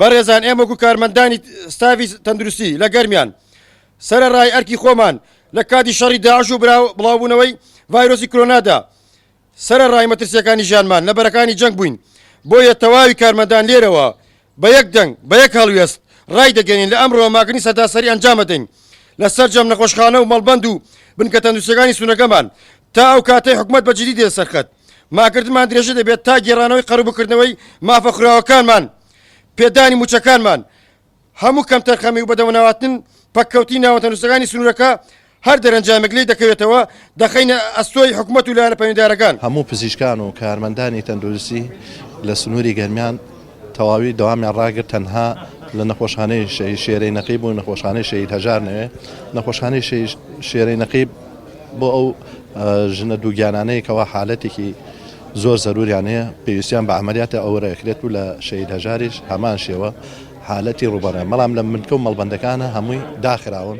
بەڕێزان ئێمە وەکو کارمەندانی ستافی تەندروستی لە گەرمیان سەرەڕای ئەرکی خۆمان لە کاتی شەڕی داعش و بڵاوبوونەوەی ڤایرۆسی کۆرۆنادا سەرەڕای مەترسیەکانی ژیانمان لە بەرەکانی جەنگ بووین بۆیە تەواوی کارمەندان لێرەوە بە یەک دەنگ بە یەک هەڵوێست ڕای دەگەنین لە ئەمڕۆ ماگنی سەداسەری ئەنجام بدەین لەسەر جەم نەخۆشخانە و مەڵبەند و بنکە تەندروستیەکانی سونەکەمان تا ئەو کاتەی حکوومەت بەجددی دێ سەرخەت ماکردمان درێژە دەبێت تا گێڕانەوەی قەرەبووکردنەوەی مافە خوراوەکانمان پێدانی موچەکانمان هەموو کەم تەرخەمی و بەدەوناواتن پەککەوتی ناوە تەندروستەکانی سنوورەکە هەر دەرەنجامێک لێ دەکەوێتەوە دەخینە ئەستۆی حکوومەت و لایەنە پەیوەندیدارەکان هەموو پزیشکان و کارمەندانی تەندروستی لە سنووری گەرمیان تەواوی دەوامیان ڕاگرت تەنها لە نەخۆشخانەی شێرەی نەقیب و نەخۆشخانەی شەهید هەژار نوێ نەخۆشخانەی شێرەی نەقیب بۆ ئەو ژنە دووگیانانەیە کەوا حالەتێکی زۆر زەروریان هەیە پێویستیان بە عملیاتە ئەوڕێکرێت و لە شەهید هەژاریش هەمان شێوە حالەتی ڕوبەڕێ بەڵام لە ملکە و مەڵبەندەکانە هەمووی داخراون.